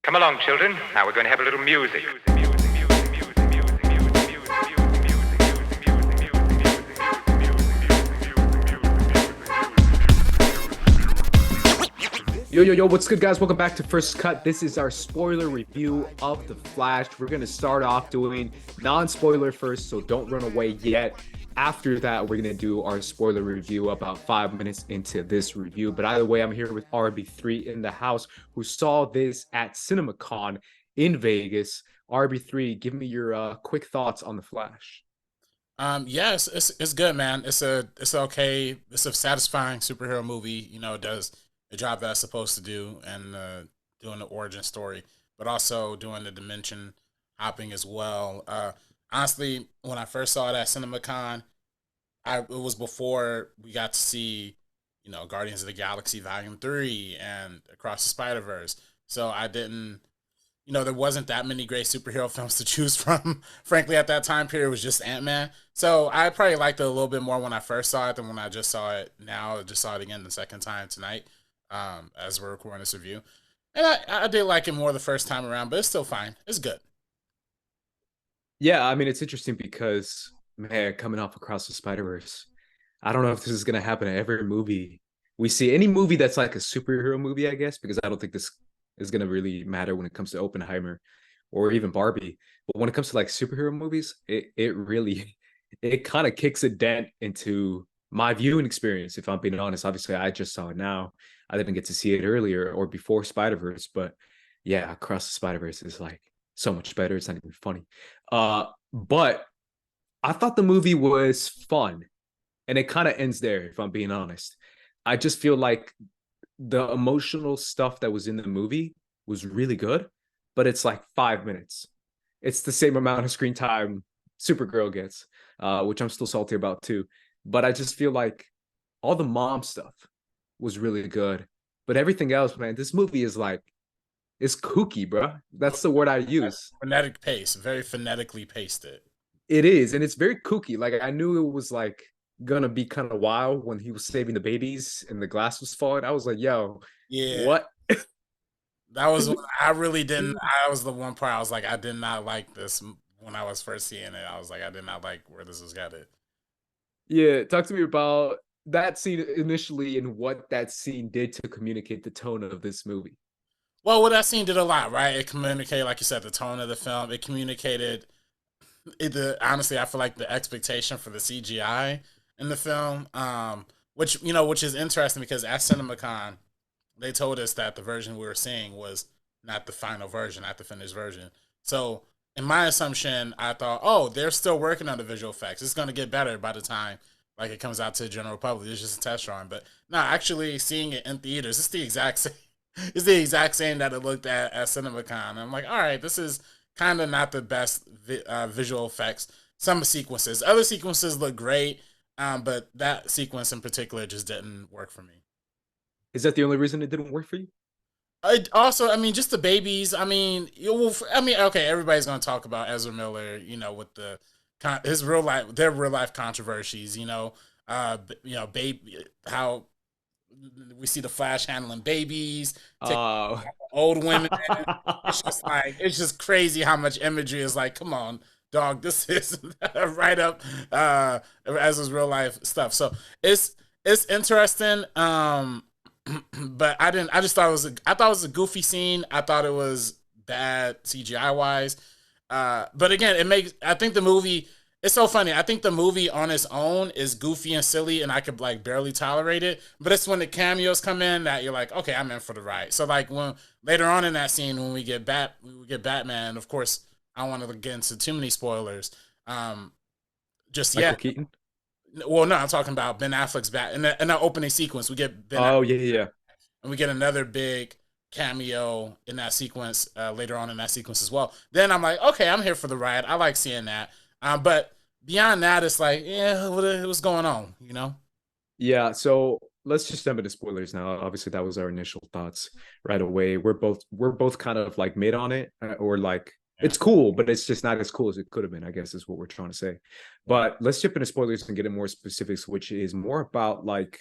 Come along, children. Now we're going to have a little music. Yo, what's good, guys? Welcome back to First Cut. This is our spoiler review of The Flash. We're going to start off doing non-spoiler first, so don't run away yet. After that, we're going to do our spoiler review about 5 minutes into this review. But either way, I'm here with RB3 in the house, who saw this at CinemaCon in Vegas. RB3, give me your quick thoughts on The Flash. Yes, it's good, man. It's a satisfying superhero movie. You know, it does the job that it's supposed to do, and doing the origin story, but also doing the dimension hopping as well. Honestly, when I first saw it at CinemaCon, it was before we got to see, Guardians of the Galaxy Volume 3 and Across the Spider-Verse. So I didn't, there wasn't that many great superhero films to choose from. Frankly, at that time period, it was just Ant-Man. So I probably liked it a little bit more when I first saw it than when I just saw it now. I just saw it again the second time tonight, as we're recording this review. And I did like it more the first time around, but it's still fine. It's good. Yeah, I mean, it's interesting because, man, coming off Across the Spider-Verse, I don't know if this is going to happen in every movie we see. Any movie that's like a superhero movie, I guess, because I don't think this is going to really matter when it comes to Oppenheimer or even Barbie. But when it comes to like superhero movies, it really, it kind of kicks a dent into my viewing experience, if I'm being honest. Obviously, I just saw it now. I didn't get to see it earlier or before Spider-Verse, but yeah, Across the Spider-Verse is like so much better. It's not even funny. But I thought the movie was fun, and it kind of ends there, if I'm being honest. I just feel like the emotional stuff that was in the movie was really good, but it's like 5 minutes. It's the same amount of screen time Supergirl gets, which I'm still salty about too. But I just feel like all the mom stuff was really good, but everything else, man, this movie is like, it's kooky, bro. That's the word I use. Phonetic pace, very phonetically paced it. It is, and it's very kooky. Like, I knew it was like gonna be kind of wild when he was saving the babies and the glass was falling. I was like, yo, Yeah, what? that was when I really didn't. I was the one part I was like, I did not like this when I was first seeing it. I was like, I did not like where this was headed. Yeah, talk to me about that scene initially and what that scene did to communicate the tone of this movie. Well, that scene did a lot, right? It communicated, like you said, the tone of the film. It communicated honestly, I feel like the expectation for the CGI in the film, which is interesting because at CinemaCon, they told us that the version we were seeing was not the final version, not the finished version. So, in my assumption, I thought, oh, they're still working on the visual effects. It's going to get better by the time like it comes out to the general public. It's just a test run, but no, actually seeing it in theaters, it's the exact same. It's the exact same that it looked at CinemaCon. And I'm like, all right, this is kind of not the best visual effects. Some sequences, other sequences look great, but that sequence in particular just didn't work for me. Is that the only reason it didn't work for you? Also, I mean, just the babies. I mean, okay, everybody's going to talk about Ezra Miller, with his their real life controversies. Baby, how we see the Flash handling babies, old women. It's just crazy how much imagery is like, come on, dog, this is right up as his real life stuff. So it's interesting. But I just thought I thought it was a goofy scene. I thought it was bad CGI wise. But again, I think the movie, it's so funny. I think the movie on its own is goofy and silly, and I could like barely tolerate it. But it's when the cameos come in that you're like, okay, I'm in for the ride. So like when later on in that scene when we get Batman, of course, I don't want to get into too many spoilers. Michael Keaton. Well, no, I'm talking about Ben Affleck's Bat in the opening sequence. We get Ben. Oh yeah, and we get another big cameo in that sequence later on in that sequence as well. Then I'm like, okay, I'm here for the ride. I like seeing that. But beyond that, it's like, yeah, what's going on, Yeah, so let's just jump into spoilers now. Obviously, that was our initial thoughts right away. We're both kind of like mid on it, or like it's cool, but it's just not as cool as it could have been, I guess is what we're trying to say. But let's jump into spoilers and get into more specifics, which is more about like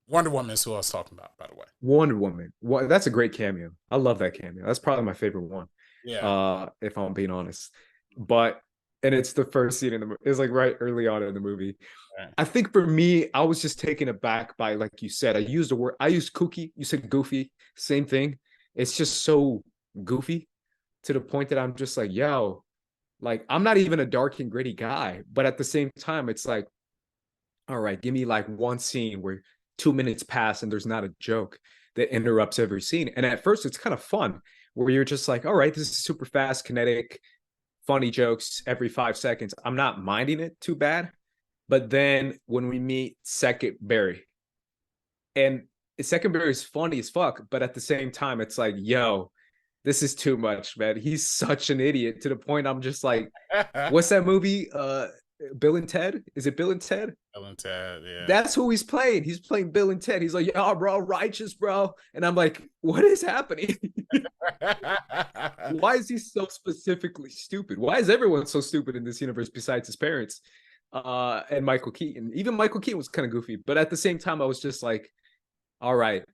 Wonder Woman is who I was talking about, by the way. Wonder Woman. That's a great cameo. I love that cameo. That's probably my favorite one. Yeah. If I'm being honest. But and it's the first scene in the movie. It's like right early on in the movie. Right. I think for me, I was just taken aback by, like you said, I used kooky, you said goofy, same thing. It's just so goofy to the point that I'm just like, yo, like I'm not even a dark and gritty guy, but at the same time, it's like, all right, give me like one scene where 2 minutes pass and there's not a joke that interrupts every scene. And at first, it's kind of fun where you're just like, all right, this is super fast, kinetic, funny jokes every 5 seconds. I'm not minding it too bad. But then when we meet Second Barry, and Second Barry is funny as fuck, but at the same time, it's like, yo, this is too much, man. He's such an idiot to the point I'm just like, what's that movie? Bill and Ted? Is it Bill and Ted? Bill and Ted, yeah. That's who he's playing. He's playing Bill and Ted. He's like, yeah, bro, righteous, bro. And I'm like, what is happening? Why is he so specifically stupid? Why is everyone so stupid in this universe besides his parents? And Michael Keaton. Even Michael Keaton was kind of goofy. But at the same time, I was just like, all right,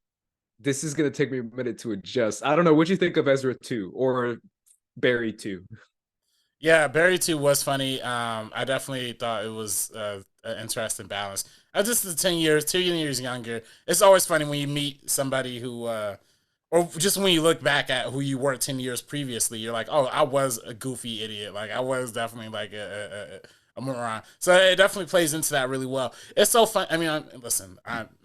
this is going to take me a minute to adjust. I don't know. What'd you think of Ezra 2 or Barry 2? Yeah, Barry 2 was funny. I definitely thought it was an interesting balance. I was just 2 years younger. It's always funny when you meet somebody who, or just when you look back at who you were 10 years previously, you're like, oh, I was a goofy idiot. Like, I was definitely like a moron. So it definitely plays into that really well. It's so fun. I mean, listen,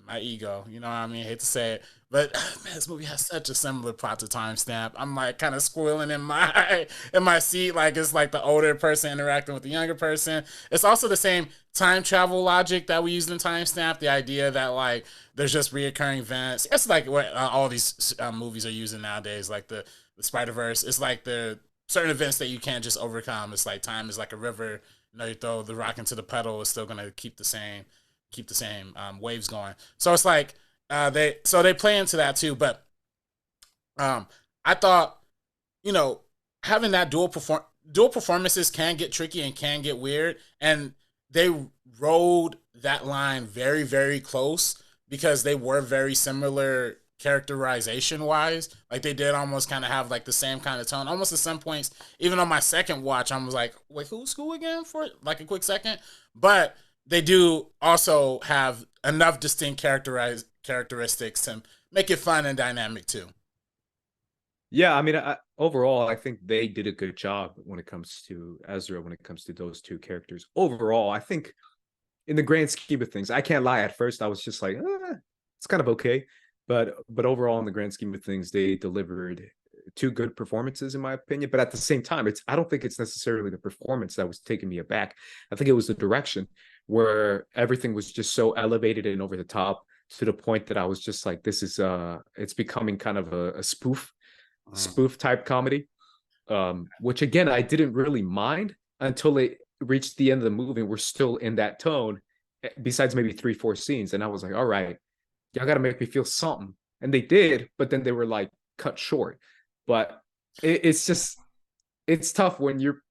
my ego, you know what I mean? I hate to say it, but man, this movie has such a similar plot to Timestamp. I'm like kind of squealing in my seat, like it's like the older person interacting with the younger person. It's also the same time travel logic that we used in Timestamp. The idea that like there's just reoccurring events. It's like what all these movies are using nowadays, like the Spider-Verse. It's like the certain events that you can't just overcome. It's like time is like a river. You know, you throw the rock into the puddle, it's still gonna keep the same waves going. So it's like they play into that too. But I thought, you know, having that dual performances can get tricky and can get weird, and they rode that line very, very close because they were very similar characterization wise. Like they did almost kind of have like the same kind of tone. Almost at some points, even on my second watch, I was like, wait, who's who again for like a quick second? But they do also have enough distinct characteristics to make it fun and dynamic too. Yeah, I mean, overall, I think they did a good job when it comes to Ezra, when it comes to those two characters. Overall, I think in the grand scheme of things, I can't lie. At first, I was just like, it's kind of okay. But overall, in the grand scheme of things, they delivered two good performances, in my opinion. But at the same time, I don't think it's necessarily the performance that was taking me aback. I think it was the direction where everything was just so elevated and over the top to the point that I was just like, this is it's becoming kind of a spoof type comedy. Which again, I didn't really mind until it reached the end of the movie and we're still in that tone, besides maybe 3-4 scenes. And I was like, all right, y'all got to make me feel something. And they did, but then they were like cut short. But it's tough when you're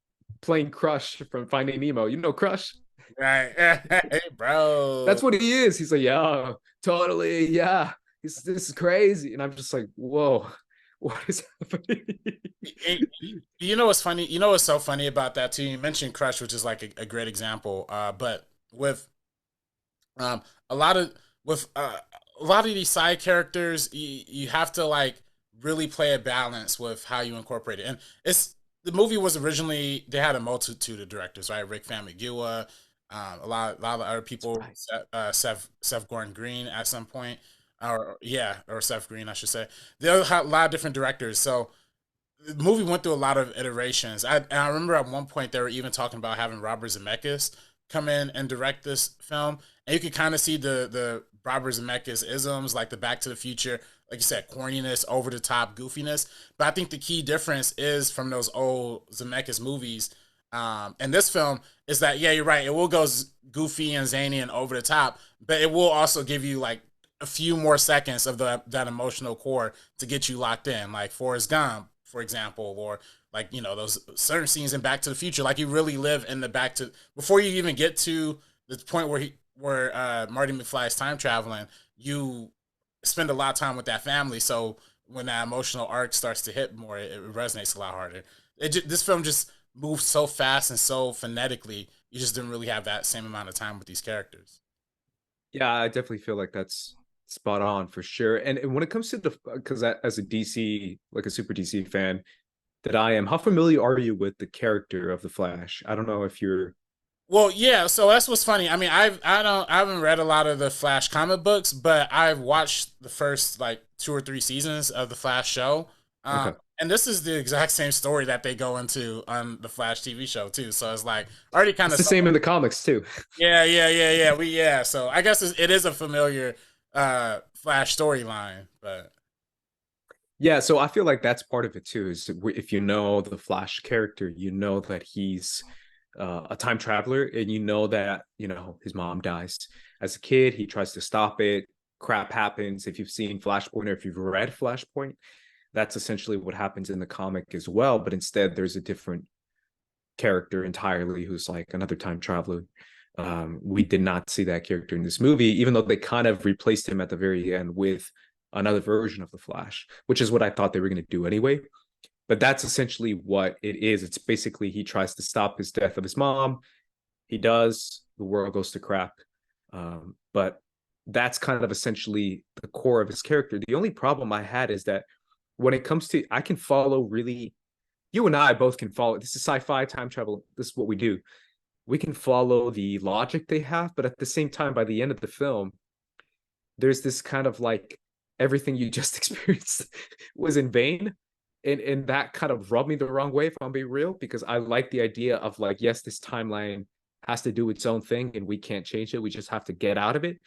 playing Crush from Finding Nemo. You know Crush? Right. Hey, bro. That's what he is. He's like, yeah, totally. Yeah. This is crazy. And I'm just like, whoa, what is happening? You know what's funny? You know what's so funny about that too? You mentioned Crush, which is like a great example. But with a lot of these side characters, you have to like really play a balance with how you incorporate it. And the movie was originally, they had a multitude of directors, right? Rick Famuyiwa, a lot of other people, right. Seth Gordon Green at some point, or Seth Green, I should say. There had a lot of different directors. So the movie went through a lot of iterations. I remember at one point they were even talking about having Robert Zemeckis come in and direct this film, and you could kind of see the Robert Zemeckis isms, like the Back to the Future, like you said, corniness, over the top goofiness. But I think the key difference is from those old Zemeckis movies, and this film is that, yeah, you're right, it will go goofy and zany and over the top, but it will also give you like a few more seconds of that emotional core to get you locked in, like Forrest Gump, for example, or like, you know, those certain scenes in Back to the Future, like you really live in the before you even get to the point where Marty McFly is time traveling, you spend a lot of time with that family. So when that emotional arc starts to hit more, it resonates a lot harder. This film just moves so fast and so phonetically. You just didn't really have that same amount of time with these characters. Yeah, I definitely feel like that's spot on for sure. And when it comes to the, because as a DC, like a super DC fan that I am, how familiar are you with the character of the Flash? I don't know if you're. Well, yeah, so that's what's funny. I mean, I haven't read a lot of the Flash comic books, but I've watched the first like 2 or 3 seasons of the Flash show. Okay. And this is the exact same story that they go into on the Flash TV show too. So it's like already kind It's of the same in the comics too. yeah. So I guess it is a familiar Flash storyline, but Yeah, so I feel like that's part of it too. Is if you know the Flash character, you know that he's a time traveler, and you know that his mom dies as a kid. He tries to stop it. Crap happens. If you've seen Flashpoint or if you've read Flashpoint, that's essentially what happens in the comic as well. But instead, there's a different character entirely who's like another time traveler. We did not see that character in this movie, even though they kind of replaced him at the very end with another version of the Flash, which is what I thought they were going to do anyway. But that's essentially what it is. It's basically he tries to stop his death of his mom. He does. The world goes to crap. But that's kind of essentially the core of his character. The only problem I had is that when it comes to, I can follow really, you and I both can follow. This is sci-fi, time travel. This is what we do. We can follow the logic they have, but at the same time, by the end of the film, there's this kind of like everything you just experienced was in vain. And that kind of rubbed me the wrong way, if I'm being real, because I like the idea of like, yes, this timeline has to do its own thing and we can't change it. We just have to get out of it.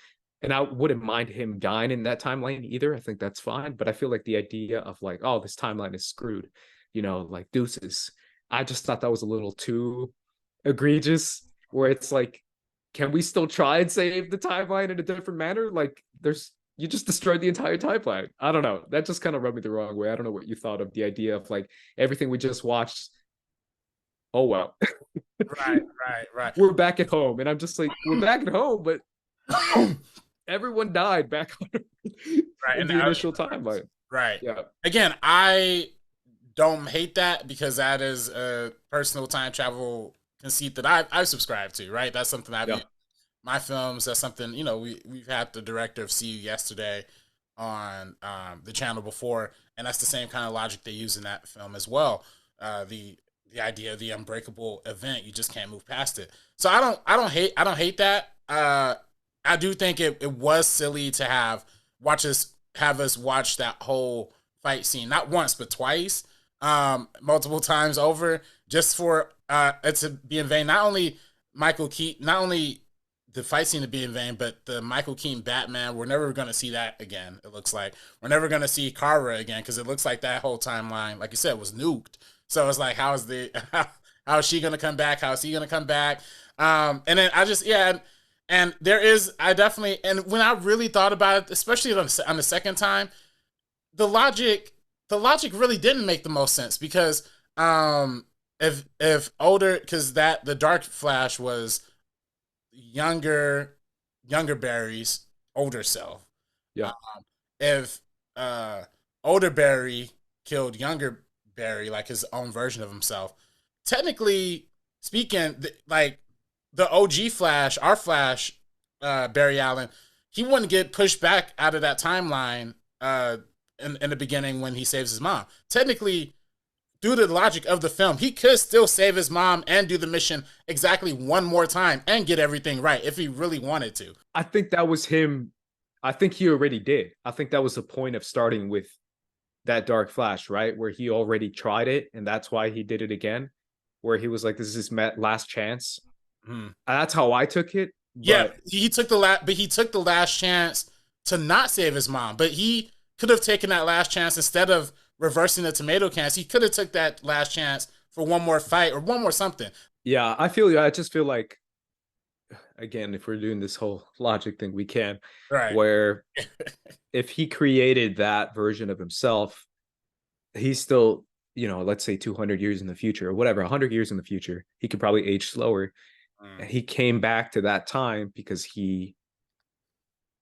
And I wouldn't mind him dying in that timeline either. I think that's fine. But I feel like the idea of like, oh, this timeline is screwed, like deuces. I just thought that was a little too egregious, where it's like, can we still try and save the timeline in a different manner? Like you just destroyed the entire timeline. I don't know. That just kind of rubbed me the wrong way. I don't know what you thought of the idea of like everything we just watched. Oh, well. Right. We're back at home. And I'm just like, we're back at home, but everyone died back in the initial timeline. Right. Yeah. Again, I don't hate that because that is a personal time travel conceit that I subscribe to, right? That's something my films, that's something, we've had the director of See You Yesterday on the channel before, and that's the same kind of logic they use in that film as well. The idea of the unbreakable event, you just can't move past it. So I don't hate that. I do think it was silly to have us watch that whole fight scene, not once but twice, multiple times over, just for it to be in vain. Not only the fight scene to be in vain, but the Michael Keaton Batman, we're never going to see that again. It looks like we're never going to see Kara again, because it looks like that whole timeline, like you said, was nuked. So it's like, how is she going to come back? How is he going to come back? And then and there is, and when I really thought about it, especially on the second time, the logic really didn't make the most sense, because if older, because the Dark Flash was younger Barry's older self. Yeah. If older Barry killed younger Barry, like his own version of himself, technically speaking, like the OG Flash, our Flash, Barry Allen, he wouldn't get pushed back out of that timeline in the beginning when he saves his mom. Technically, due to the logic of the film, he could still save his mom and do the mission exactly one more time and get everything right if he really wanted to. I think that was him. I think he already did. I think that was the point of starting with that Dark Flash, right? Where he already tried it, and that's why he did it again. Where he was like, this is his last chance. That's how I took it. Yeah, he took the last chance to not save his mom, but he could have taken that last chance instead of reversing the tomato cans. He could have took that last chance for one more fight or one more something. Yeah, I just feel like, again, if we're doing this whole logic thing, we can. Right. Where if he created that version of himself, he's still, let's say 200 years in the future or whatever, 100 years in the future, he could probably age slower. He came back to that time because he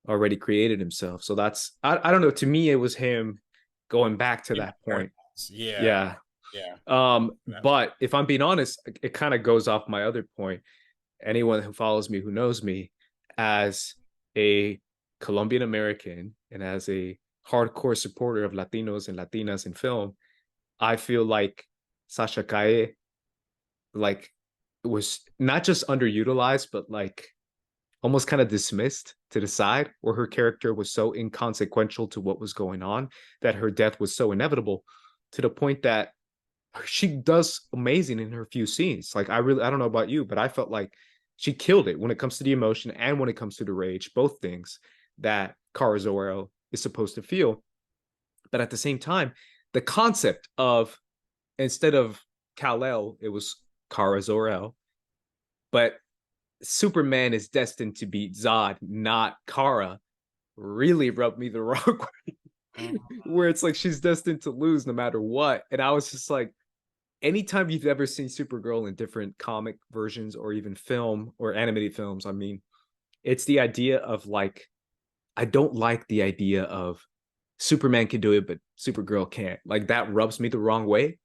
already created himself. So that's I don't know. To me, it was him going back to that point. Yeah. Yeah. Yeah. But if I'm being honest, it kind of goes off my other point. Anyone who follows me, who knows me, as a Colombian American and as a hardcore supporter of Latinos and Latinas in film, I feel like Sasha Calle, like, was not just underutilized, but like almost kind of dismissed to the side, where her character was so inconsequential to what was going on that her death was so inevitable, to the point that she does amazing in her few scenes. Like, I don't know about you, but I felt like she killed it when it comes to the emotion and when it comes to the rage, both things that Cara Zor-El is supposed to feel. But at the same time, the concept of, instead of Kal-El, it was Cara Zor-El, but Superman is destined to beat Zod, not Kara, really rubbed me the wrong way. Where it's like she's destined to lose no matter what. And I was just like, anytime you've ever seen Supergirl in different comic versions or even film or animated films, I mean, it's the idea of like, I don't like the idea of Superman can do it, but Supergirl can't. Like, that rubs me the wrong way.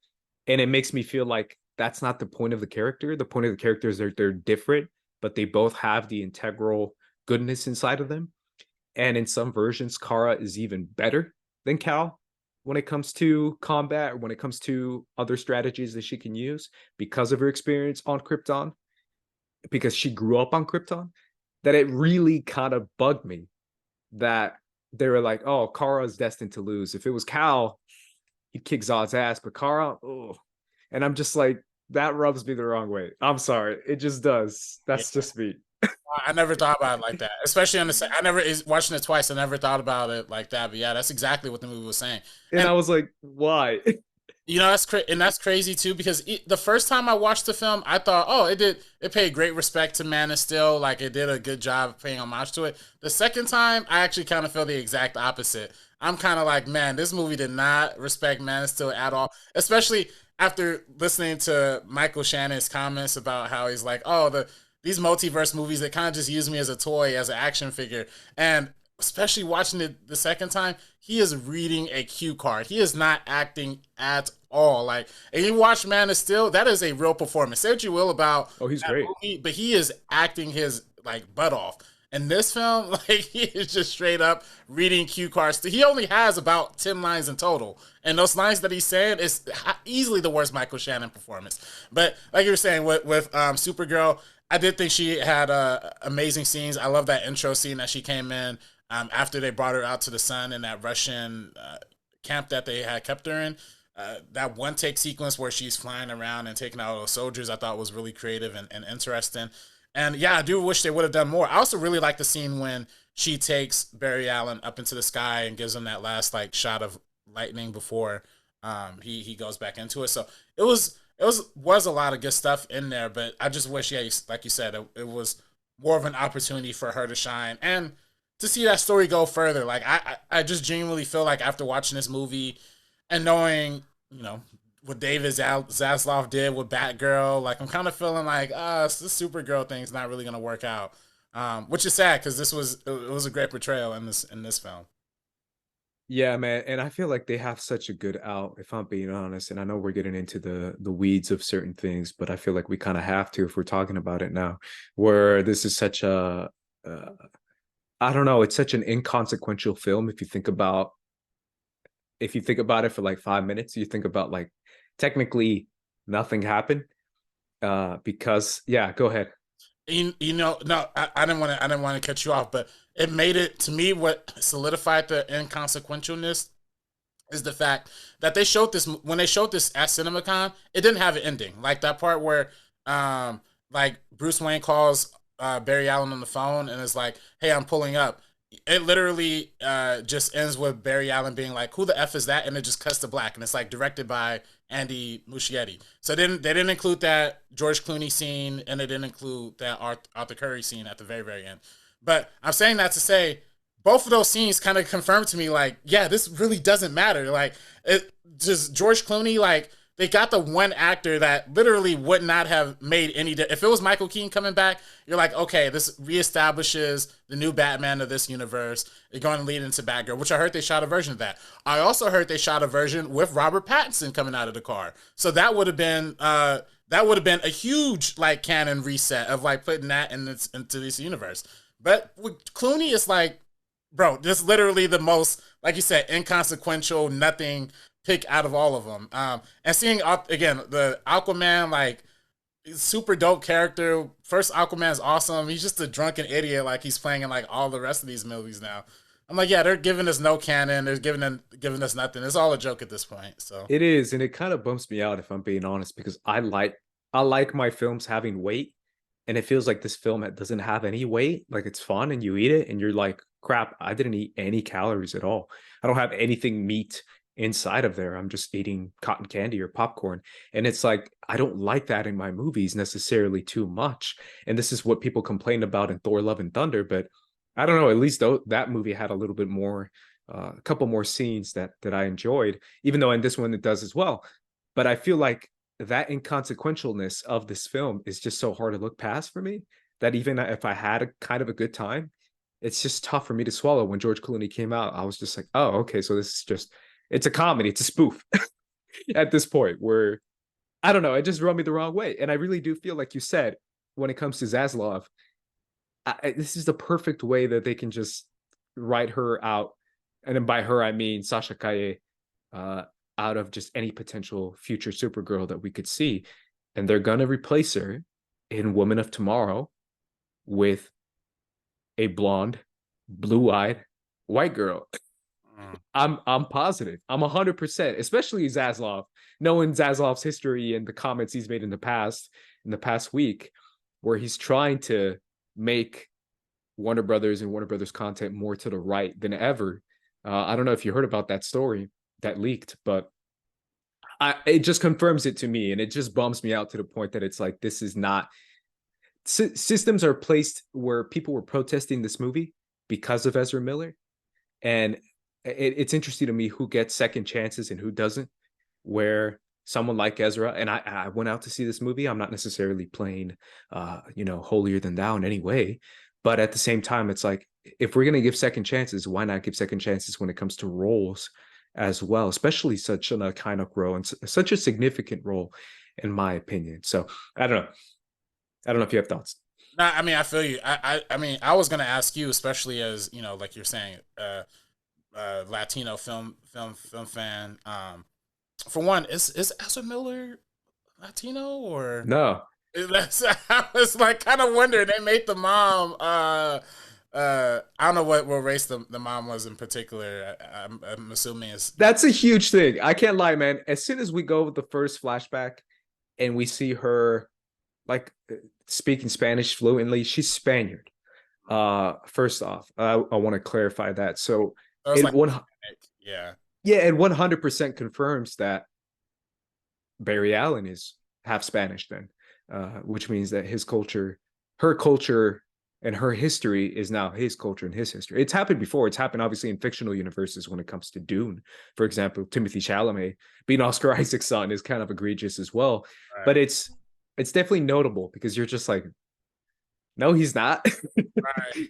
And it makes me feel like that's not the point of the character. The point of the character is they're different, but they both have the integral goodness inside of them. And in some versions, Kara is even better than Kal when it comes to combat, or when it comes to other strategies that she can use because of her experience on Krypton, because she grew up on Krypton, that it really kind of bugged me that they were like, oh, Kara is destined to lose. If it was Kal, he'd kick Zod's ass, but Kara, oh. And I'm just like, that rubs me the wrong way. I'm sorry. It just does. That's just me. I never thought about it like that, especially on the. I never watching it twice. I never thought about it like that. But yeah, that's exactly what the movie was saying. And I was like, why? You know, that's crazy too, because the first time I watched the film, I thought, oh, it paid great respect to Man of Steel, like it did a good job of paying homage to it. The second time, I actually kind of feel the exact opposite. I'm kind of like, man, this movie did not respect Man of Steel at all, especially after listening to Michael Shannon's comments about how he's like, oh, these multiverse movies, they kind of just use me as a toy, as an action figure. And especially watching it the second time, he is reading a cue card. He is not acting at all. Like, and you watch Man of Steel, that is a real performance. Say what you will about he's great, movie, but he is acting his like butt off. In this film, like, he is just straight up reading cue cards. He only has about 10 lines in total. And those lines that he's saying is easily the worst Michael Shannon performance. But like you were saying with Supergirl, I did think she had amazing scenes. I love that intro scene that she came in after they brought her out to the sun in that Russian camp that they had kept her in. That one take sequence where she's flying around and taking out those soldiers, I thought was really creative and interesting. And yeah, I do wish they would have done more. I also really like the scene when she takes Barry Allen up into the sky and gives him that last like shot of lightning before he goes back into it. So it was a lot of good stuff in there, but I just wish, yeah, like you said, it was more of an opportunity for her to shine and to see that story go further. Like, I just genuinely feel like after watching this movie and knowing, you know, what David Zaslav did with Batgirl, like, I'm kind of feeling like, this Supergirl thing's not really going to work out, which is sad because it was a great portrayal in this film. Yeah, man, and I feel like they have such a good out, if I'm being honest. And I know we're getting into the weeds of certain things, but I feel like we kind of have to if we're talking about it now. Where this is such a, I don't know, it's such an inconsequential film. If you think about it for like 5 minutes, you think about like technically nothing happened. Because yeah, go ahead. You know, no, I didn't want to cut you off, but it made it, to me, what solidified the inconsequentialness is the fact that they showed this, when they showed this at CinemaCon, it didn't have an ending. Like that part where like Bruce Wayne calls Barry Allen on the phone and is like, hey, I'm pulling up. It literally just ends with Barry Allen being like, who the F is that? And it just cuts to black. And it's like directed by Andy Muschietti. So they didn't include that George Clooney scene, and they didn't include that Arthur Curry scene at the very, very end. But I'm saying that to say both of those scenes kind of confirmed to me, like, yeah, this really doesn't matter. Like, it just George Clooney, like, they got the one actor that literally would not have made any. If it was Michael Keaton coming back, you're like, okay, this reestablishes the new Batman of this universe. It's going to lead into Batgirl, which I heard they shot a version of that. I also heard they shot a version with Robert Pattinson coming out of the car. So that would have been a huge like canon reset of like putting that into this universe. But with Clooney, it's like, bro, this is literally the most, like you said, inconsequential, nothing pick out of all of them. And seeing, again, the Aquaman, like, super dope character. First Aquaman is awesome. He's just a drunken idiot like he's playing in, like, all the rest of these movies now. I'm like, yeah, they're giving us no canon. They're giving us nothing. It's all a joke at this point. So It is, and it kind of bumps me out if I'm being honest, because I like my films having weight, and it feels like this film doesn't have any weight. Like, it's fun and you eat it and you're like, crap, I didn't eat any calories at all. I don't have anything meat inside of there. I'm just eating cotton candy or popcorn. And it's like, I don't like that in my movies necessarily too much. And this is what people complain about in Thor: Love and Thunder. But I don't know, at least that movie had a little bit more, a couple more scenes that I enjoyed, even though in this one it does as well. But I feel like that inconsequentialness of this film is just so hard to look past for me, that even if I had a kind of a good time, it's just tough for me to swallow. When George Clooney came out, I was just like, oh, okay, so this is just, it's a comedy, it's a spoof at this point, where, I don't know, it just rubbed me the wrong way. And I really do feel like you said, when it comes to Zaslav, this is the perfect way that they can just write her out. And then by her, I mean Sasha Calle, out of just any potential future Supergirl that we could see. And they're going to replace her in Woman of Tomorrow with a blonde, blue-eyed white girl. I'm positive. I'm 100%, especially Zaslav, knowing Zaslav's history and the comments he's made in the past week, where he's trying to make Warner Brothers and Warner Brothers content more to the right than ever. I don't know if you heard about that story that leaked, but it just confirms it to me, and it just bums me out to the point that it's like, this is not, systems are placed where people were protesting this movie because of Ezra Miller. And it's interesting to me who gets second chances and who doesn't, where someone like Ezra, and I went out to see this movie. I'm not necessarily playing, holier than thou in any way. But at the same time, it's like, if we're going to give second chances, why not give second chances when it comes to roles as well, especially such an iconic role and such a significant role, in my opinion. So I don't know if you have thoughts. No, I mean, I feel you. I mean, I was gonna ask you, especially as, like you're saying, Latino film fan. For one, is Ezra Miller Latino or No? I was like kind of wondering. They made the mom. I don't know what race the mom was in particular. I'm assuming That's a huge thing. I can't lie, man. As soon as we go with the first flashback and we see her like speaking Spanish fluently, she's Spaniard. First off, I want to clarify that. So it like, yeah, it 100% confirms that Barry Allen is half Spanish then, which means that his culture, her culture, and her history is now his culture and his history. It's happened before. It's happened obviously in fictional universes when it comes to Dune. For example, Timothy Chalamet being Oscar Isaac's son is kind of egregious as well. Right. But it's definitely notable because you're just like, no, he's not. Right.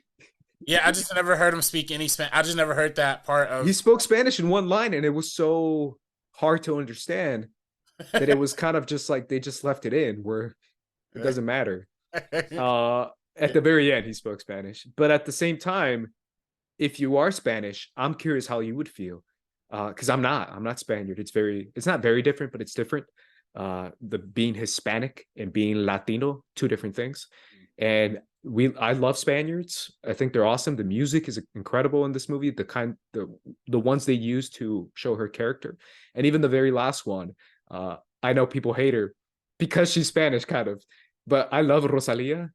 Yeah, I just never heard him speak any Spanish. I just never heard that part of. He spoke Spanish in one line, and it was so hard to understand that it was kind of just like they just left it in where it doesn't matter. At the very end, he spoke Spanish. But at the same time, if you are Spanish, I'm curious how you would feel. Because I'm not Spaniard. It's not very different, but it's different. The being Hispanic and being Latino, two different things. And I love Spaniards. I think they're awesome. The music is incredible in this movie. The ones they use to show her character, and even the very last one. I know people hate her because she's Spanish, kind of, but I love Rosalia.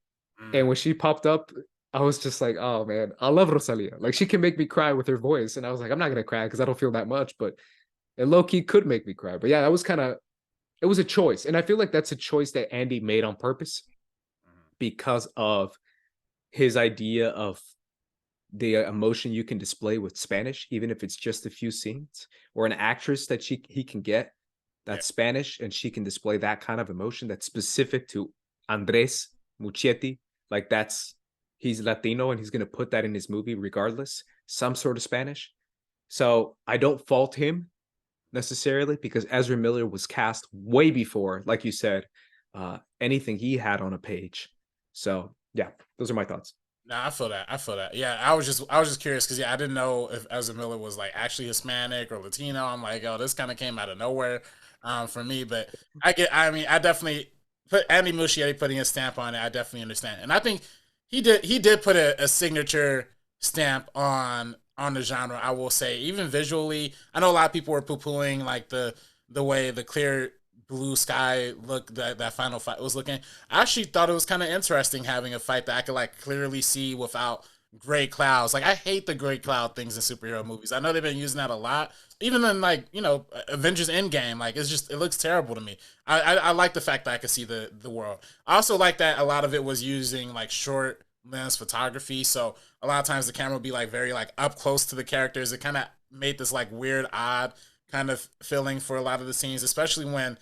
And when she popped up, I was just like, oh man, I love Rosalia. Like, she can make me cry with her voice, and I was like, I'm not gonna cry because I don't feel that much, but it low-key could make me cry. But yeah, that was it was a choice, and I feel like that's a choice that Andy made on purpose, because of his idea of the emotion you can display with Spanish, even if it's just a few scenes, or an actress that he can get that's Spanish, and she can display that kind of emotion that's specific to Andres Muschietti. Like he's Latino and he's going to put that in his movie regardless, some sort of Spanish. So I don't fault him necessarily because Ezra Miller was cast way before, like you said, anything he had on a page. So yeah, those are my thoughts. Nah, I feel that. I feel that. Yeah, I was just curious because I didn't know if Ezra Miller was like actually Hispanic or Latino. I'm like, oh, this kind of came out of nowhere for me. But I mean, I definitely put Andy Muschietti putting his stamp on it. I definitely understand, and I think he did put a signature stamp on the genre. I will say, even visually, I know a lot of people were poo pooing like the way the clear blue sky look that final fight was looking. I actually thought it was kind of interesting having a fight that I could like clearly see without gray clouds. Like I hate the gray cloud things in superhero movies. I know they've been using that a lot, even in like Avengers Endgame. Like it looks terrible to me. I like the fact that I could see the world. I also like that a lot of it was using like short lens photography, so a lot of times the camera would be like very like up close to the characters. It kind of made this like weird, odd kind of feeling for a lot of the scenes, especially when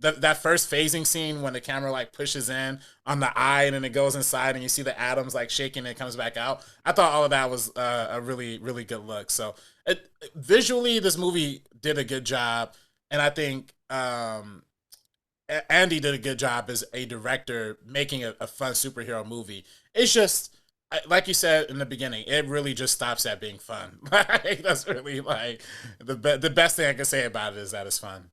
that first phasing scene when the camera like pushes in on the eye and then it goes inside and you see the atoms like shaking and it comes back out. I thought all of that was a really, really good look. So visually, this movie did a good job, and I think Andy did a good job as a director making a fun superhero movie. It's just like you said in the beginning, it really just stops at being fun. Like that's really like the best thing I can say about it is that it's fun.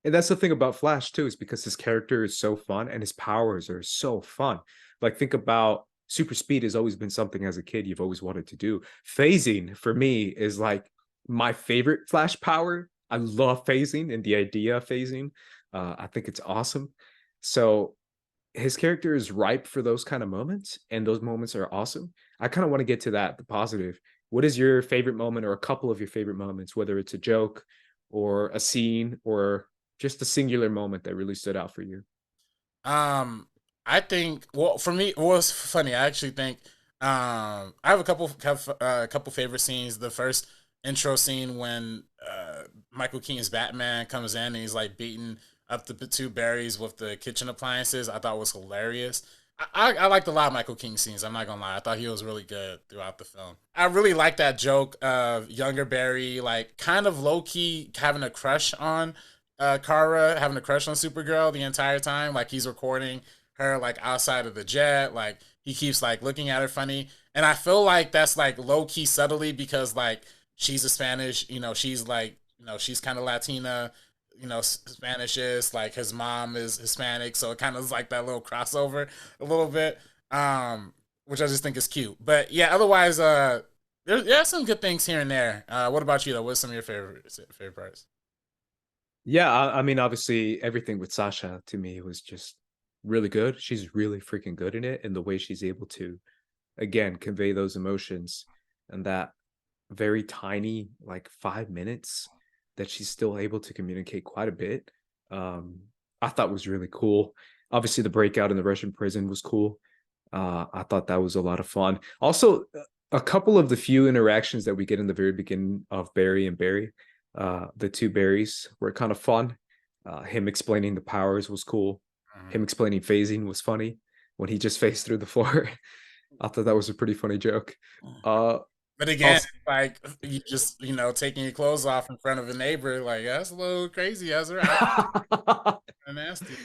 And that's the thing about Flash too, is because his character is so fun and his powers are so fun. Like think about super speed has always been something as a kid you've always wanted to do. Phasing for me is like my favorite Flash power. I love phasing and the idea of phasing. I think it's awesome. So his character is ripe for those kind of moments, and those moments are awesome. I kind of want to get to that, the positive. What is your favorite moment or a couple of your favorite moments, whether it's a joke or a scene or just a singular moment that really stood out for you? Um, I think well for me, well, it's funny. I actually think I have a couple favorite scenes. The first intro scene when Michael Keaton's Batman comes in and he's like beating up the two berries with the kitchen appliances. I thought was hilarious. I liked a lot of Michael Keaton scenes. I'm not gonna lie. I thought he was really good throughout the film. I really like that joke of younger Barry, like kind of low key having a crush on Kara, having a crush on Supergirl the entire time. Like he's recording her like outside of the jet. Like he keeps like looking at her funny, and I feel like that's like low key subtly because like she's a Spanish, she's like she's kind of Latina, Spanish is like his mom is Hispanic, so it kind of is like that little crossover a little bit, which I just think is cute. But yeah, otherwise, there's some good things here and there. What about you though? What's some of your favorite parts? Yeah, I mean, obviously, everything with Sasha to me was just really good. She's really freaking good in it, and the way she's able to, again, convey those emotions and that very tiny, like 5 minutes that she's still able to communicate quite a bit. Um, I thought was really cool. Obviously, the breakout in the Russian prison was cool. I thought that was a lot of fun. Also, a couple of the few interactions that we get in the very beginning of Barry and Barry, the two Barrys were kind of fun. Him explaining the powers was cool. Him explaining phasing was funny when he just phased through the floor. I thought that was a pretty funny joke. But again, Also, like you just taking your clothes off in front of a neighbor, like that's a little crazy, Ezra. Nasty.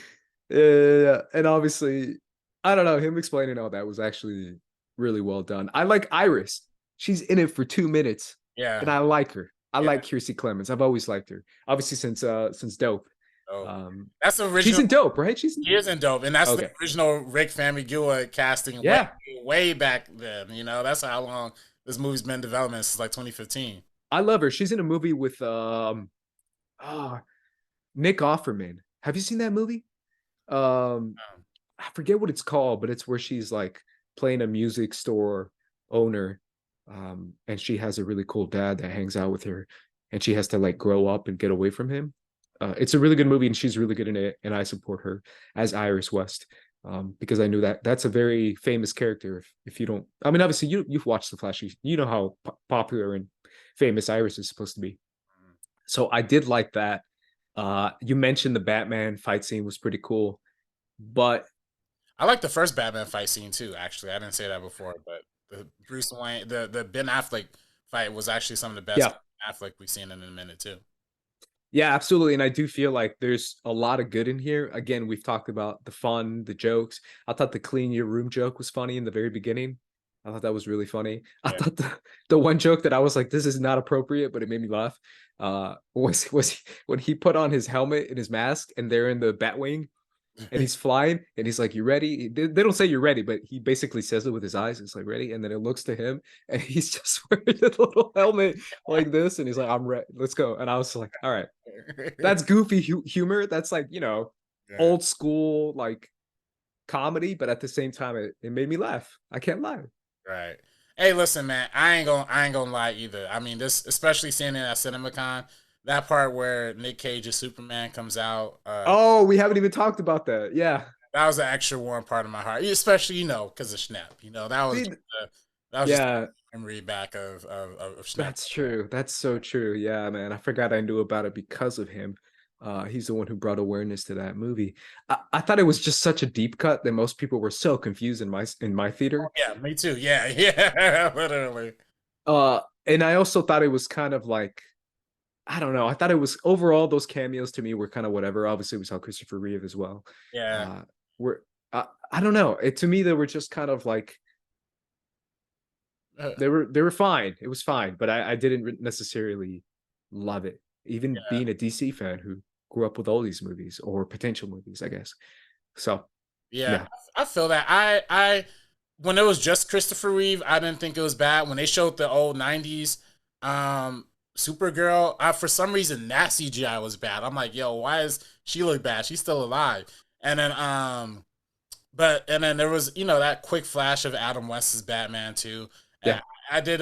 yeah, and obviously, I don't know. Him explaining all that was actually really well done. I like Iris. She's in it for 2 minutes, and Yeah, I like her. I yeah. like Kiersey Clemons. I've always liked her. Obviously, since Dope. Oh, Um, that's the she's original. in Dope, right? She's in He is in Dope, and that's the okay. original Rick Famuyiwa casting way, Yeah, way back then. That's how long this movie's been in development since like 2015. I love her. She's in a movie with ah, Nick Offerman. Have you seen that movie? Um, Um, I forget what it's called, but it's where she's like playing a music store owner. And she has a really cool dad that hangs out with her, and she has to like grow up and get away from him. It's a really good movie, and she's really good in it, and I support her as Iris West. Because I knew that that's a very famous character. If you don't, I mean, obviously you've watched The Flash, you know how popular and famous Iris is supposed to be. So I did like that. You mentioned the Batman fight scene was pretty cool, but I like the first Batman fight scene too. Actually, I didn't say that before, but the Bruce Wayne, the Ben Affleck fight was actually some of the best yeah, Affleck we've seen in a minute too. yeah, absolutely. And I do feel like there's a lot of good in here. Again, we've talked about the fun, the jokes. I thought the clean your room joke was funny in the very beginning. I thought that was really funny. I Yeah. thought the one joke that I was like, this is not appropriate, but it made me laugh. Was when he put on his helmet and his mask and they're in the Batwing and he's flying and he's like, you ready? They don't say you're ready, but he basically says it with his eyes. It's like, ready. And then it looks to him and he's just wearing a little helmet like this. And he's like, I'm ready. Let's go. And I was like, all right, that's goofy humor. That's like, Yeah. old school, like comedy. But at the same time, it made me laugh. I can't lie. Right. Hey, listen, man. I ain't gonna lie either. I mean, this, especially seeing it at CinemaCon, that part where Nick Cage's Superman comes out. Oh, we haven't even talked about that. Yeah. That was an extra warm part of my heart, especially because of Schnapp. That was See, just yeah, a memory back of Schnapp. that's true. That's so true. Yeah, man. I forgot I knew about it because of him. He's the one who brought awareness to that movie. I thought it was just such a deep cut that most people were so confused in my theater. Yeah, me too. Yeah, yeah, literally. And I also thought it was kind of like, I don't know. I thought it was overall those cameos to me were kind of whatever. Obviously, we saw Christopher Reeve as well. Yeah, Uh, were I don't know. To me, they were just kind of like uh, they were fine. It was fine, but I didn't necessarily love it. Even yeah, being a DC fan who grew up with all these movies or potential movies, I guess. So yeah. yeah, I feel that. I when it was just Christopher Reeve, I didn't think it was bad. When they showed the old '90s, Supergirl, for some reason that CGI was bad. I'm like, yo, why is she look bad? She's still alive. And then and then there was that quick flash of Adam West's Batman too. yeah, And I did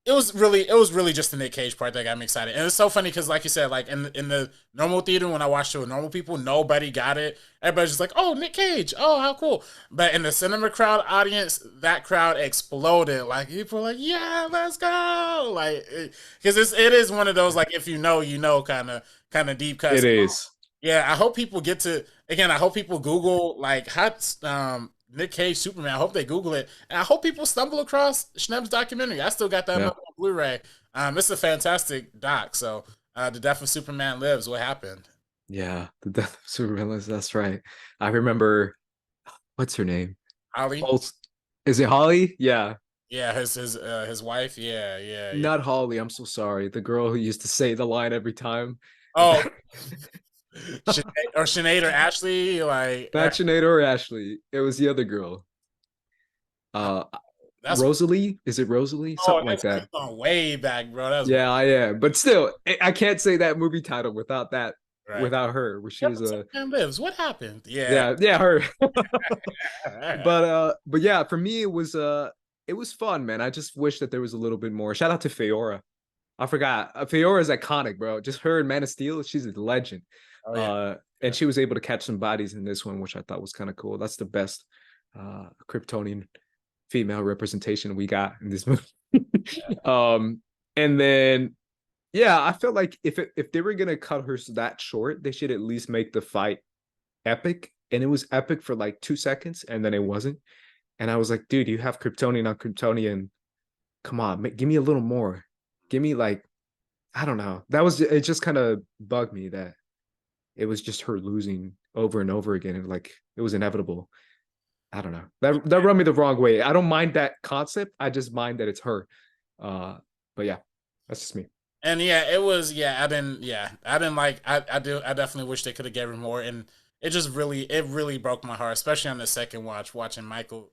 it was really just the Nick Cage part that got me excited. And it's so funny because like you said, like in the normal theater when I watched it with normal people, nobody got it. Everybody's just like, oh, Nick Cage, oh, how cool. But in the cinema crowd audience, that crowd exploded. Like people were like, yeah, let's go. Like because it is one of those like if you know kind of deep cuts. it is. Yeah, I hope people get to again. I hope people Google like hot Nick Cage Superman. I hope they Google it, and I hope people stumble across Schnepp's documentary. I still got that Yeah, on Blu-ray. It's a fantastic doc. So, the death of Superman lives. What happened? yeah. The death of Superman. That's right. I remember. What's her name? Holly. Oh, is it Holly? Yeah, Yeah, his wife. Yeah, yeah, yeah. not Holly. I'm so sorry. The girl who used to say the line every time. Oh, Sinead or Ashley. Like Not Sinead or Ashley. It was the other girl. Uh, that's Rosalie? Is it Rosalie? Something like that's that. going way back, bro. That's Yeah, I am. But still, I can't say that movie title without right. without her, where she Death was of a Superman lives. What happened? Yeah. yeah, her. But yeah, for me it was fun, man. I just wish that there was a little bit more. Shout out to Feora. I forgot. Feora is iconic, bro. Just her in Man of Steel, she's a legend. Oh yeah. And she was able to catch some bodies in this one, which I thought was kind of cool. That's the best Kryptonian female representation we got in this movie. And then yeah, I felt like if they were gonna cut her that short, they should at least make the fight epic. And it was epic for like 2 seconds, and then it wasn't. And I was like, dude, you have Kryptonian on Kryptonian. Come on, give me a little more. Give me like, I don't know. It just kind of bugged me that it was just her losing over and over again. And like it was inevitable. I don't know. That rubbed me the wrong way. I don't mind that concept. I just mind that it's her. But yeah, that's just me. And yeah, it was I didn't like I definitely wish they could have gave her more, and it really broke my heart, especially on the second watching Michael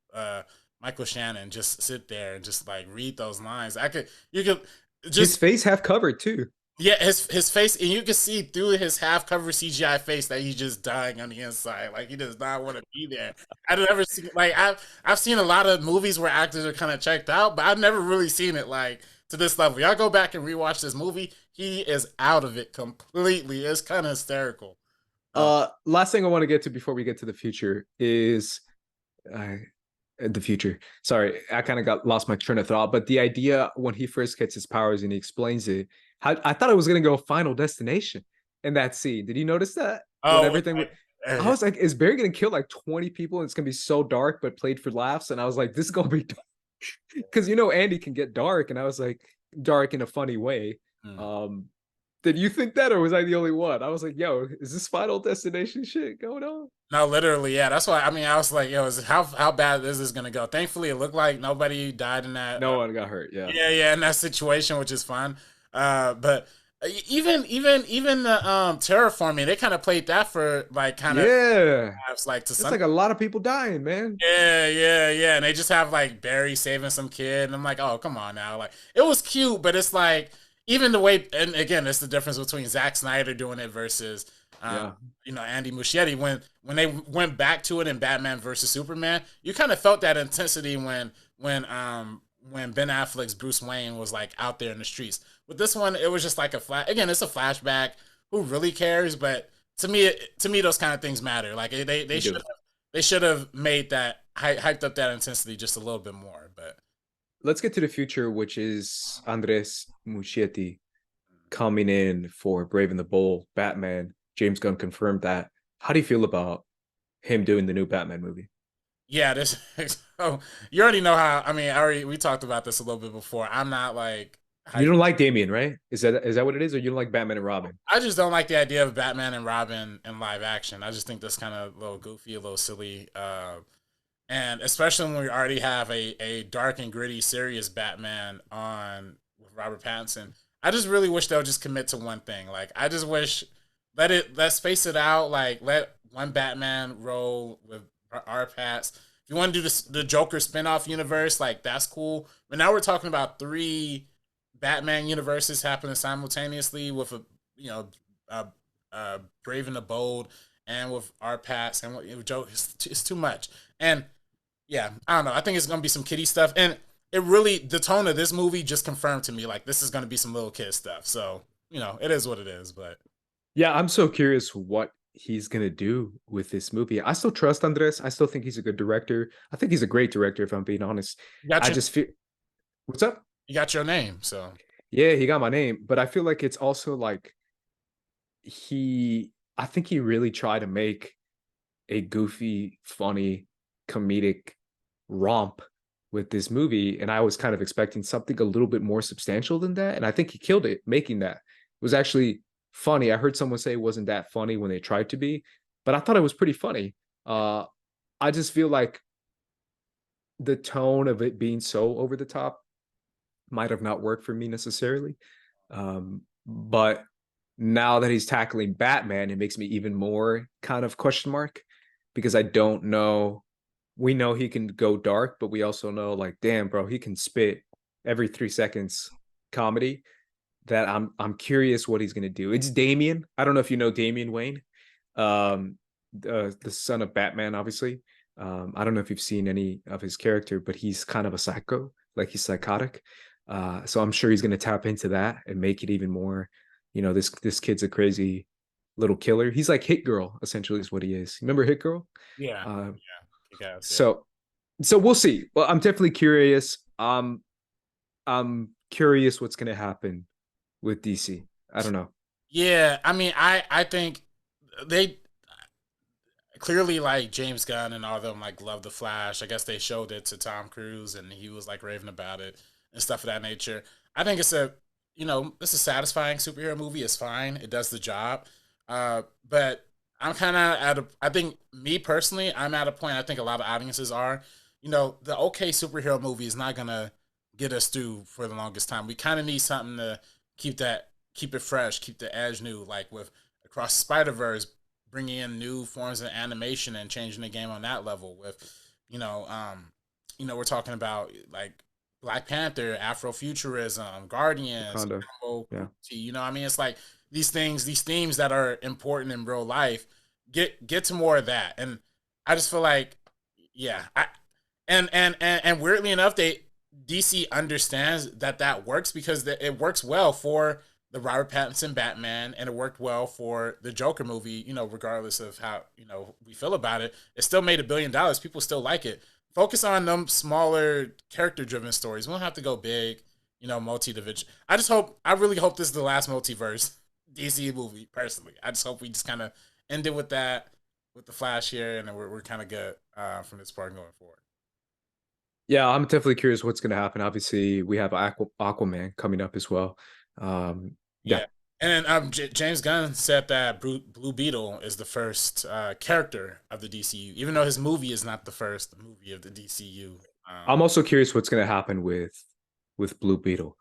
Shannon just sit there and just like read those lines. You could His just face half covered too. yeah, his face, and you can see through his half covered CGI face that he's just dying on the inside. Like he does not want to be there. I've never seen like I've seen a lot of movies where actors are kind of checked out, but I've never really seen it like to this level. Y'all go back and rewatch this movie. He is out of it completely. It's kind of hysterical. Last thing I want to get to before we get to the future is the future. Sorry, I kind of got lost my train of thought. But the idea when he first gets his powers and he explains it, I thought it was gonna go Final Destination. in that scene. Did you notice that? When Oh, everything I was like, is Barry gonna kill like 20 people and it's gonna be so dark but played for laughs? And I was like, this is gonna be because Andy can get dark, and I was like, dark in a funny way. Um, did you think that, or was I the only one? I was like, yo, is this Final Destination shit going on? no, literally, yeah. That's why. I mean, I was like, yo, how bad is this gonna go? Thankfully, it looked like nobody died in that. No one got hurt. Yeah. Yeah, in that situation, which is fun. But even the terraforming, they kind of played that for like kind of Yeah. like to It's some. like a lot of people dying, man. Yeah, and they just have like Barry saving some kid, and I'm like, oh, come on now, like it was cute, but it's like even the way, and again, it's the difference between Zack Snyder doing it versus Andy Muschietti when they went back to it in Batman versus Superman. You kind of felt that intensity when Ben Affleck's Bruce Wayne was like out there in the streets. With this one, it was just like again, it's a flashback. Who really cares? But to me, those kind of things matter. Like they should have made that hyped up that intensity just a little bit more. But let's get to the future, which is Andres Muschietti coming in for Brave and the Bold, Batman. James Gunn confirmed that. How do you feel about him doing the new Batman movie? Yeah, this. So you already know how. I mean, we talked about this a little bit before. I'm not like. You don't like Damian, right? Is that what it is, or you don't like Batman and Robin? I just don't like the idea of Batman and Robin in live action. I just think that's kind of a little goofy, a little silly. And especially when we already have a dark and gritty, serious Batman on with Robert Pattinson. I just really wish they'll just commit to one thing. Like, I just wish let's space it out. Like, let one Batman roll with our Pats. If you want to do the Joker spinoff universe, like that's cool. But now we're talking about 3 Batman universes happening simultaneously with Brave and the Bold and with our Pats and with Joker. It's too much. And yeah, I don't know. I think it's gonna be some kiddie stuff, and the tone of this movie just confirmed to me like this is gonna be some little kid stuff. So it is what it is. But yeah, I'm so curious what he's gonna do with this movie. I still trust Andres. I still think he's a good director. I think he's a great director, if I'm being honest. I just feel. What's up? You got your name, so yeah, he got my name. But I feel like it's also like I think he really tried to make a goofy, funny, comedic romp with this movie, and I was kind of expecting something a little bit more substantial than that, and I think he killed it making that. It was actually funny. I heard someone say it wasn't that funny when they tried to be, but I thought it was pretty funny. I just feel like the tone of it being so over the top might have not worked for me necessarily. But now that he's tackling Batman, it makes me even more kind of question mark, because I don't know. We know he can go dark, but we also know, like, damn, bro, he can spit every 3 seconds comedy. That I'm curious what he's gonna do. It's Damian. I don't know if you know Damian Wayne, the son of Batman, obviously. I don't know if you've seen any of his character, but he's kind of a psycho, like he's psychotic. So I'm sure he's gonna tap into that and make it even more. This kid's a crazy little killer. He's like Hit Girl, essentially, is what he is. Remember Hit Girl? Yeah. So we'll see. Well, I'm definitely curious. I'm curious what's gonna happen with DC. I don't know. Yeah, I mean, I think they clearly, like, James Gunn and all of them like love the Flash. I guess they showed it to Tom Cruise and he was like raving about it and stuff of that nature. I think it's a satisfying superhero movie. It's fine. It does the job. But I'm kind of I think, me personally, I'm at a point, I think a lot of audiences are, the okay superhero movie is not going to get us through for the longest time. We kind of need something to keep it fresh, keep the edge new, like with Across the Spider-Verse, bringing in new forms of animation and changing the game on that level with, we're talking about like Black Panther, Afrofuturism, Guardians, it's like these themes that are important in real life, get to more of that. And I just feel like, and weirdly enough, DC understands that works because it works well for the Robert Pattinson Batman, and it worked well for the Joker movie, regardless of how, we feel about it. It still made $1 billion. People still like it. Focus on them smaller character-driven stories. We don't have to go big, multi-division. I really hope this is the last multiverse DC movie. Personally, I just hope we just kind of end it with that, with the Flash here, and then we're kind of good from this part going forward. Yeah, I'm definitely curious what's going to happen. Obviously, we have Aquaman coming up as well. Yeah. And James Gunn said that Blue Beetle is the first character of the DCU, even though his movie is not the first movie of the DCU. I'm also curious what's going to happen with Blue Beetle,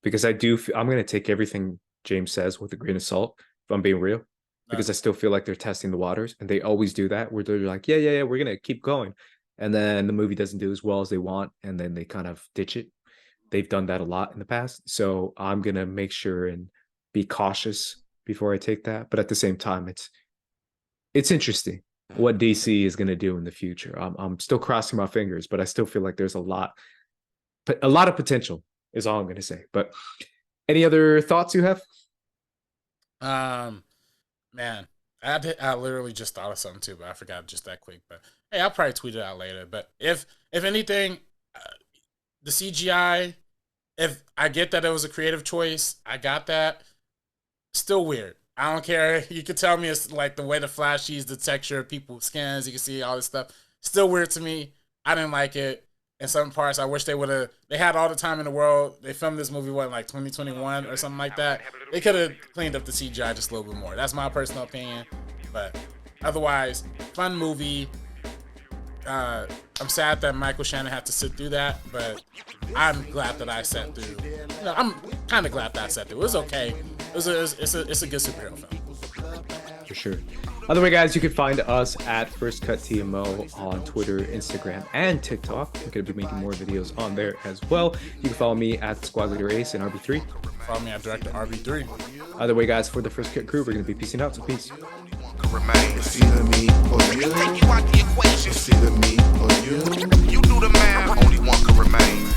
because I'm going to take everything James says with a grain of salt, if I'm being real, because I still feel like they're testing the waters, and they always do that, where they're like, yeah, we're going to keep going. And then the movie doesn't do as well as they want, and then they kind of ditch it. They've done that a lot in the past. So I'm going to make sure and be cautious before I take that. But at the same time, it's interesting what DC is going to do in the future. I'm still crossing my fingers, but I still feel like there's a lot of potential is all I'm going to say. But any other thoughts you have? Man, I literally just thought of something too, but I forgot just that quick. But hey, I'll probably tweet it out later. But if anything, the CGI, if I get that it was a creative choice, I got that. Still weird. I don't care. You can tell me it's like the way the Flash used the texture of people's skins. You can see all this stuff. Still weird to me. I didn't like it. In some parts, I wish they had all the time in the world. They filmed this movie, like 2021 or something like that. They could have cleaned up the CGI just a little bit more. That's my personal opinion. But otherwise, fun movie. I'm sad that Michael Shannon had to sit through that, but I'm glad that I sat through. I'm kind of glad that I sat through. It was okay. It's a good superhero film. For sure. By the way, guys, you can find us at First Cut TMO on Twitter, Instagram, and TikTok. We're going to be making more videos on there as well. You can follow me at Squad Leader Ace and RB3. Follow me at Director RB3. Either way, guys, for the First Cut crew, we're going to be peacing out. So peace. It's either me or you. Take you out the equation. It's either me or you. You do the math. Only one can remain.